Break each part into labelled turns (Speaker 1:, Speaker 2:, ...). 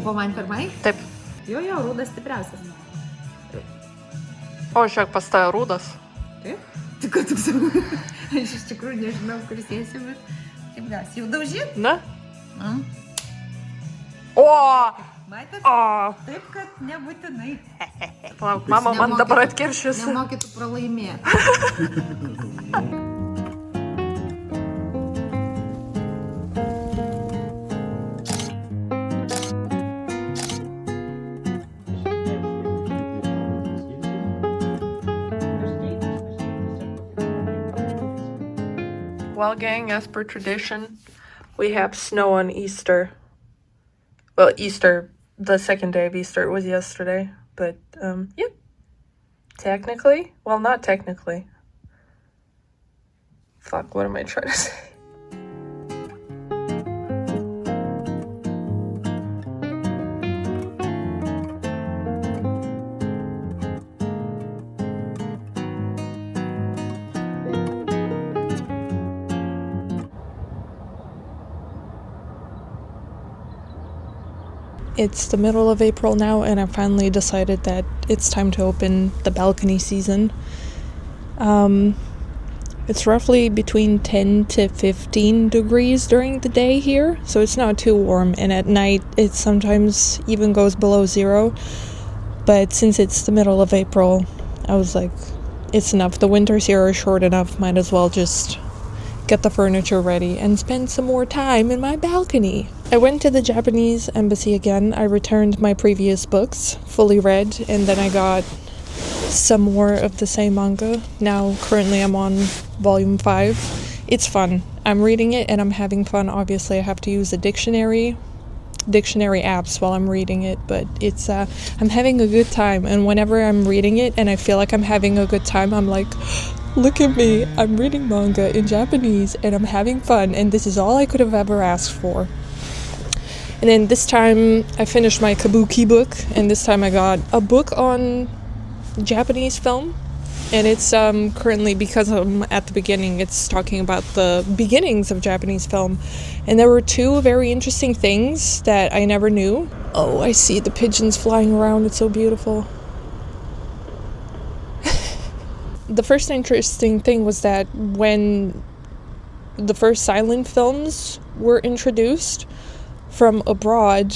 Speaker 1: tipo man filmai?
Speaker 2: Taip.
Speaker 1: Jo, rūdas stipriausias.
Speaker 2: O, žiūrėk, pas tave rūdas.
Speaker 1: Taip? Tik kad toks... Aš iš tikrųjų nežinau, kur sėsiu, bet... Kaip gas, jau daužyt?
Speaker 2: Na? O!
Speaker 1: Matėt?
Speaker 2: O!
Speaker 1: Taip, kad nebūtinai.
Speaker 2: Palauk, mama man dabar atkiršys.
Speaker 1: Nemokytų pralaimėti.
Speaker 2: Well, gang, as per tradition, we have snow on Easter. Well, Easter, the second day of Easter was yesterday, but, yeah. Technically? Well, not technically. Fuck, what am I trying to say? It's the middle of April now, and I finally decided that it's time to open the balcony season. It's roughly between 10 to 15 degrees during the day here, so it's not too warm, and at night it sometimes even goes below 0. But since it's the middle of April, I was like, it's enough. The winters here are short enough, might as well just get the furniture ready and spend some more time in my balcony. I went to the Japanese embassy again. I returned my previous books, fully read, and then I got some more of the same manga. Now, currently I'm on volume 5. It's fun. I'm reading it and I'm having fun. Obviously, I have to use a dictionary apps while I'm reading it, but it's I'm having a good time, and whenever I'm reading it and I feel like I'm having a good time, I'm like, look at me, I'm reading manga in Japanese and I'm having fun, and this is all I could have ever asked for. And then this time I finished my kabuki book, and this time I got a book on Japanese film, and it's currently, because I'm at the beginning, it's talking about the beginnings of Japanese film, and there were 2 very interesting things that I never knew. Oh, I see the pigeons flying around, it's so beautiful. The first interesting thing was that when the first silent films were introduced from abroad,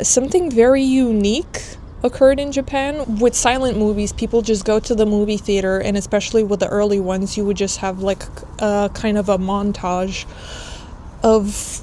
Speaker 2: something very unique occurred in Japan. With silent movies, people just go to the movie theater, and especially with the early ones, you would just have like a kind of a montage of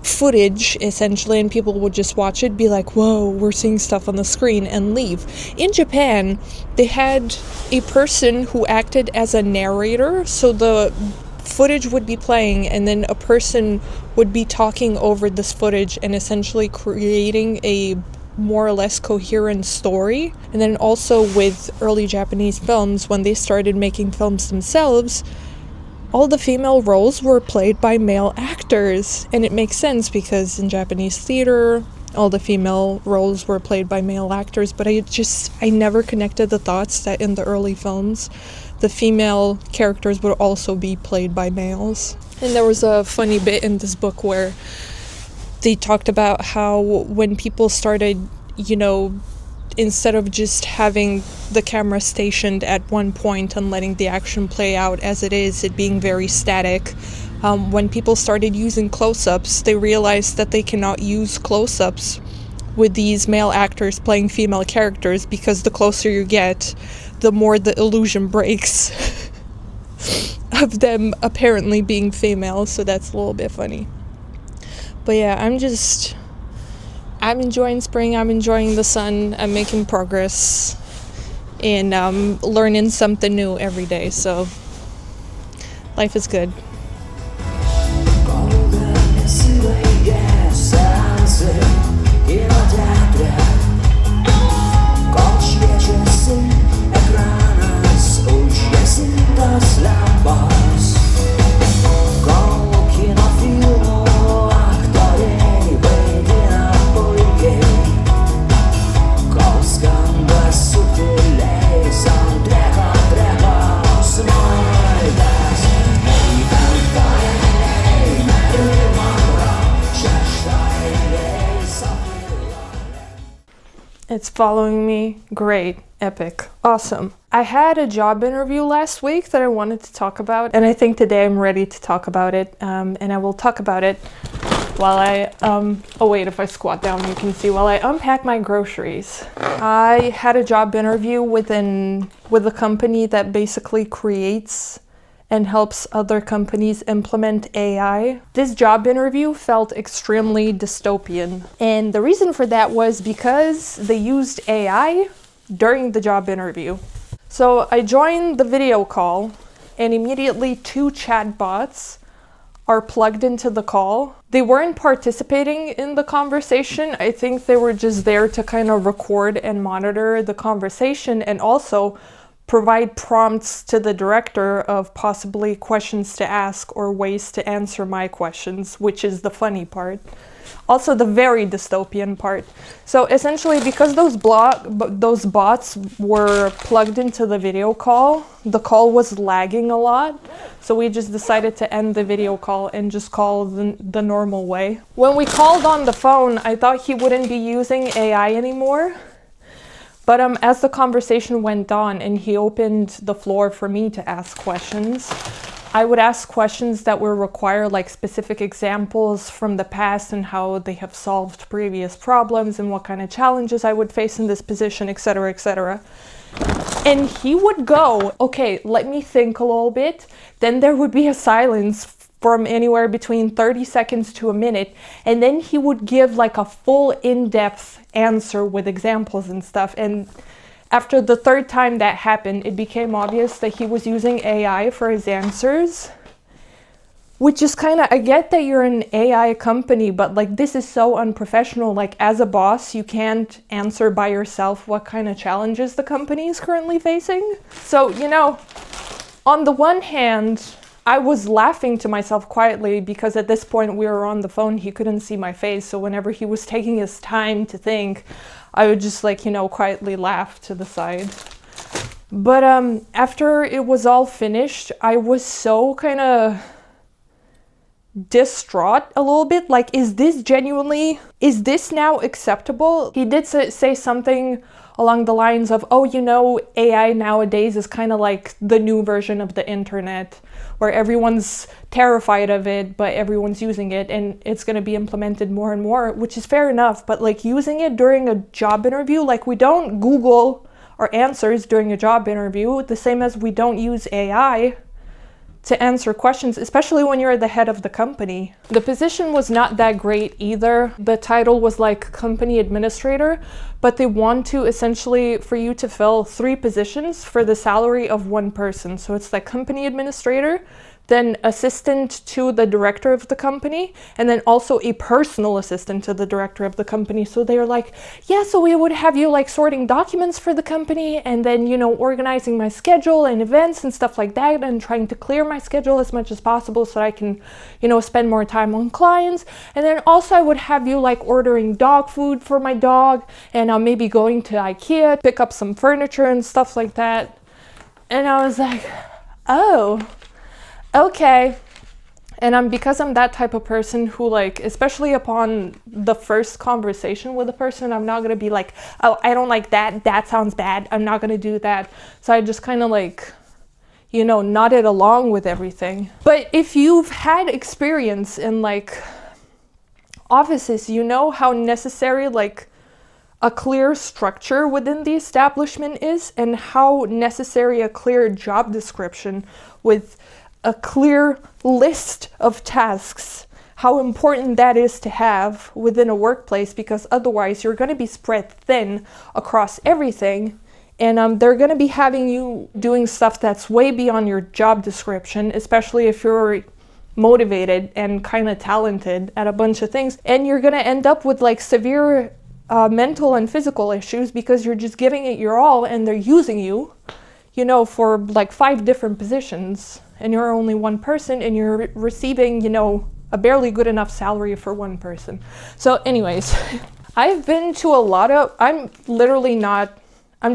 Speaker 2: footage, essentially, and people would just watch it, be like, whoa, we're seeing stuff on the screen, and leave. In Japan, they had a person who acted as a narrator, so the footage would be playing, and then a person would be talking over this footage and essentially creating a more or less coherent story. And then also with early Japanese films, when they started making films themselves, all the female roles were played by male actors. And it makes sense because in Japanese theater, all the female roles were played by male actors, but I never connected the dots that in the early films, the female characters would also be played by males. And there was a funny bit in this book where they talked about how when people started, instead of just having the camera stationed at one point and letting the action play out as it is, it being very static, when people started using close-ups, they realized that they cannot use close-ups with these male actors playing female characters, because the closer you get, the more the illusion breaks of them apparently being female, so that's a little bit funny. But yeah, I'm enjoying spring, I'm enjoying the sun, I'm making progress, and learning something new every day, so life is good. It's following me. Great. Epic. Awesome. I had a job interview last week that I wanted to talk about, and I think today I'm ready to talk about it. And I will talk about it while I, oh wait, if I squat down you can see, while I unpack my groceries. I had a job interview with a company that basically creates and helps other companies implement AI. This job interview felt extremely dystopian. And the reason for that was because they used AI during the job interview. So I joined the video call and immediately 2 chatbots are plugged into the call. They weren't participating in the conversation. I think they were just there to kind of record and monitor the conversation and also provide prompts to the director of possibly questions to ask or ways to answer my questions, which is the funny part. Also the very dystopian part. So essentially, because those bots were plugged into the video call, the call was lagging a lot. So we just decided to end the video call and just call the normal way. When we called on the phone, I thought he wouldn't be using AI anymore. But as the conversation went on and he opened the floor for me to ask questions, I would ask questions that were required, like specific examples from the past and how they have solved previous problems and what kind of challenges I would face in this position, etc., etc. And he would go, okay, let me think a little bit. Then there would be a silence from anywhere between 30 seconds to a minute. And then he would give like a full in-depth answer with examples and stuff. And after the 3rd time that happened, it became obvious that he was using AI for his answers, which is kind of, I get that you're an AI company, but like this is so unprofessional. Like as a boss, you can't answer by yourself what kind of challenges the company is currently facing. So, you know, on the one hand, I was laughing to myself quietly because at this point we were on the phone, he couldn't see my face. So whenever he was taking his time to think, I would just like, you know, quietly laugh to the side. But after it was all finished, I was so kind of distraught a little bit. Like, is this now acceptable? He did say something along the lines of, oh, you know, AI nowadays is kind of like the new version of the internet, where everyone's terrified of it, but everyone's using it, and it's going to be implemented more and more, which is fair enough. But like using it during a job interview, like we don't Google our answers during a job interview, the same as we don't use AI to answer questions, especially when you're the head of the company. The position was not that great either. The title was like company administrator, but they want to essentially for you to fill 3 positions for the salary of 1 person. So it's like company administrator, then assistant to the director of the company, and then also a personal assistant to the director of the company. So they're like, yeah, so we would have you like sorting documents for the company, and then, you know, organizing my schedule and events and stuff like that, and trying to clear my schedule as much as possible so I can, you know, spend more time on clients. And then also I would have you like ordering dog food for my dog, and maybe going to IKEA, pick up some furniture and stuff like that. And I was like, oh, okay. And because I'm that type of person who like, especially upon the first conversation with a person, I'm not going to be like, oh, I don't like that. That sounds bad. I'm not going to do that. So I just kind of like, you know, nodded along with everything. But if you've had experience in like offices, you know how necessary like a clear structure within the establishment is, and how necessary a clear job description with a clear list of tasks, how important that is to have within a workplace, because otherwise you're going to be spread thin across everything, and they're going to be having you doing stuff that's way beyond your job description, especially if you're motivated and kind of talented at a bunch of things, and you're going to end up with like severe mental and physical issues because you're just giving it your all and they're using you, you know, for like 5 different positions. And you're only 1 person, and you're receiving, you know, a barely good enough salary for 1 person. So anyways, I've been to a lot of, I'm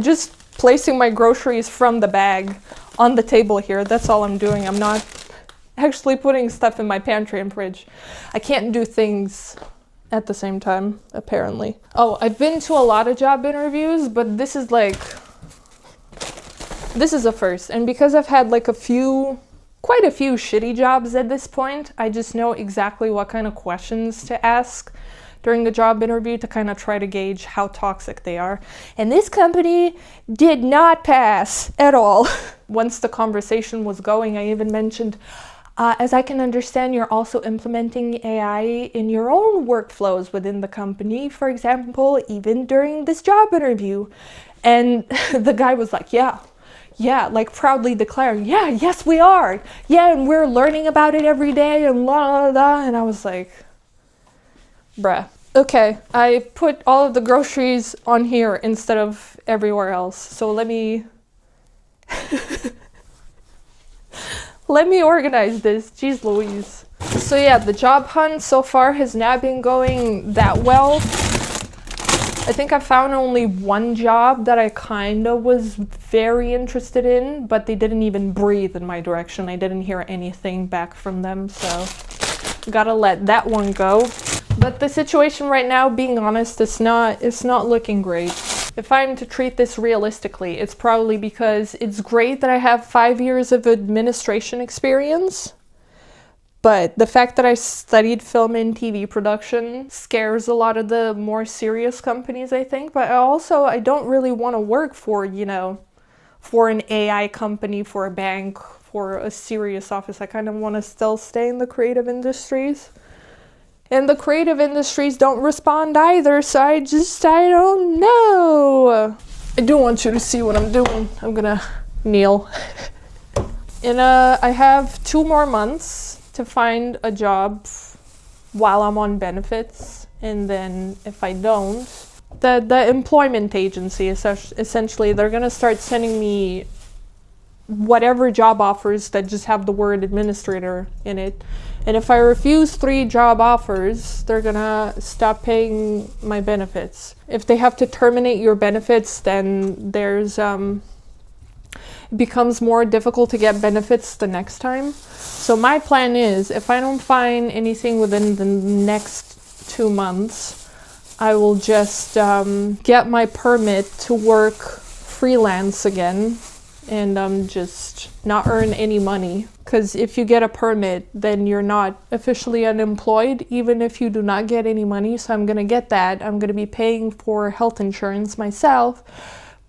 Speaker 2: just placing my groceries from the bag on the table here. That's all I'm doing. I'm not actually putting stuff in my pantry and fridge. I can't do things at the same time, apparently. Oh, I've been to a lot of job interviews, but this is a first. And because I've had like quite a few shitty jobs at this point, I just know exactly what kind of questions to ask during the job interview to kind of try to gauge how toxic they are. And this company did not pass at all. Once the conversation was going, I even mentioned, as I can understand, you're also implementing AI in your own workflows within the company, for example, even during this job interview. And the guy was like, yeah, like proudly declaring, yes, we are. Yeah, and we're learning about it every day and la la la. And I was like, bruh. Okay, I put all of the groceries on here instead of everywhere else. So let me organize this. Jeez Louise. So yeah, the job hunt so far has not been going that well. I think I found only one job that I kind of was very interested in, but they didn't even breathe in my direction. I didn't hear anything back from them, so gotta let that one go. But the situation right now, being honest, it's not looking great. If I'm to treat this realistically, it's probably because it's great that I have 5 years of administration experience, but the fact that I studied film and TV production scares a lot of the more serious companies, I think. But I don't really want to work for, for an AI company, for a bank, for a serious office. I kind of want to still stay in the creative industries. And the creative industries don't respond either, so I don't know. I do want you to see what I'm doing. I'm gonna kneel. And I have 2 more months to find a job while I'm on benefits. And then if I don't, the employment agency, essentially, they're gonna start sending me whatever job offers that just have the word administrator in it. And if I refuse 3 job offers, they're gonna stop paying my benefits. If they have to terminate your benefits, then it becomes more difficult to get benefits the next time. So my plan is, if I don't find anything within the next 2 months, I will just get my permit to work freelance again and just not earn any money. Because if you get a permit, then you're not officially unemployed, even if you do not get any money. So I'm gonna get that. I'm gonna be paying for health insurance myself.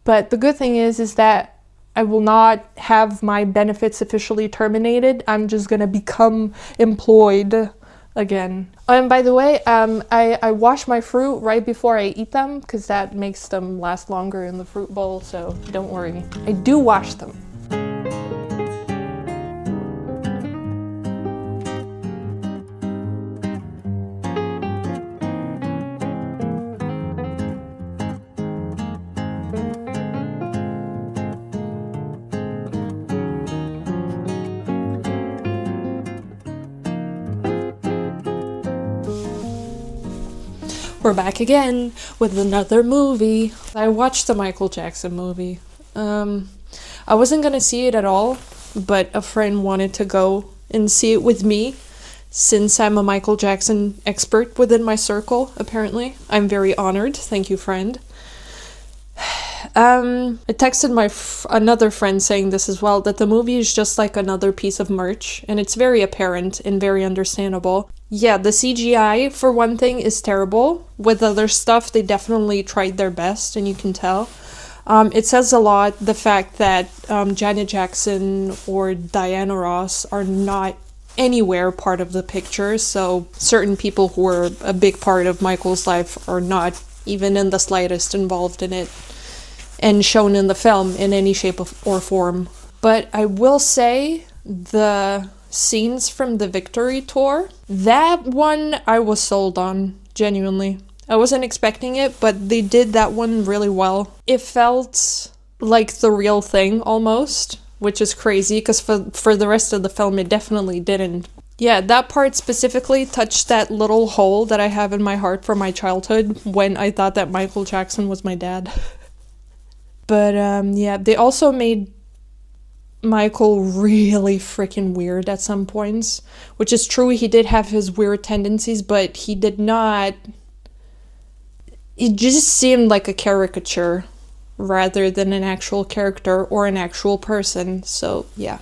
Speaker 2: But the good thing is that I will not have my benefits officially terminated. I'm just gonna become employed again. And by the way, I wash my fruit right before I eat them because that makes them last longer in the fruit bowl, so don't worry. I do wash them. We're back again with another movie. I watched the Michael Jackson movie. I wasn't gonna see it at all, but a friend wanted to go and see it with me, since I'm a Michael Jackson expert within my circle, apparently. I'm very honored. Thank you, friend. I texted another friend saying this as well, that the movie is just like another piece of merch, and it's very apparent and very understandable. Yeah, the CGI, for one thing, is terrible. With other stuff, they definitely tried their best, and you can tell. It says a lot, the fact that Janet Jackson or Diana Ross are not anywhere part of the picture, so certain people who were a big part of Michael's life are not even in the slightest involved in it and shown in the film in any shape or form. But I will say the scenes from the Victory Tour, that one I was sold on, genuinely. I wasn't expecting it, but they did that one really well. It felt like the real thing almost, which is crazy because for the rest of the film it definitely didn't. Yeah, that part specifically touched that little hole that I have in my heart from my childhood when I thought that Michael Jackson was my dad. But yeah, they also made Michael really freaking weird at some points, which is true. He did have his weird tendencies, but he did not. It just seemed like a caricature rather than an actual character or an actual person. So, yeah.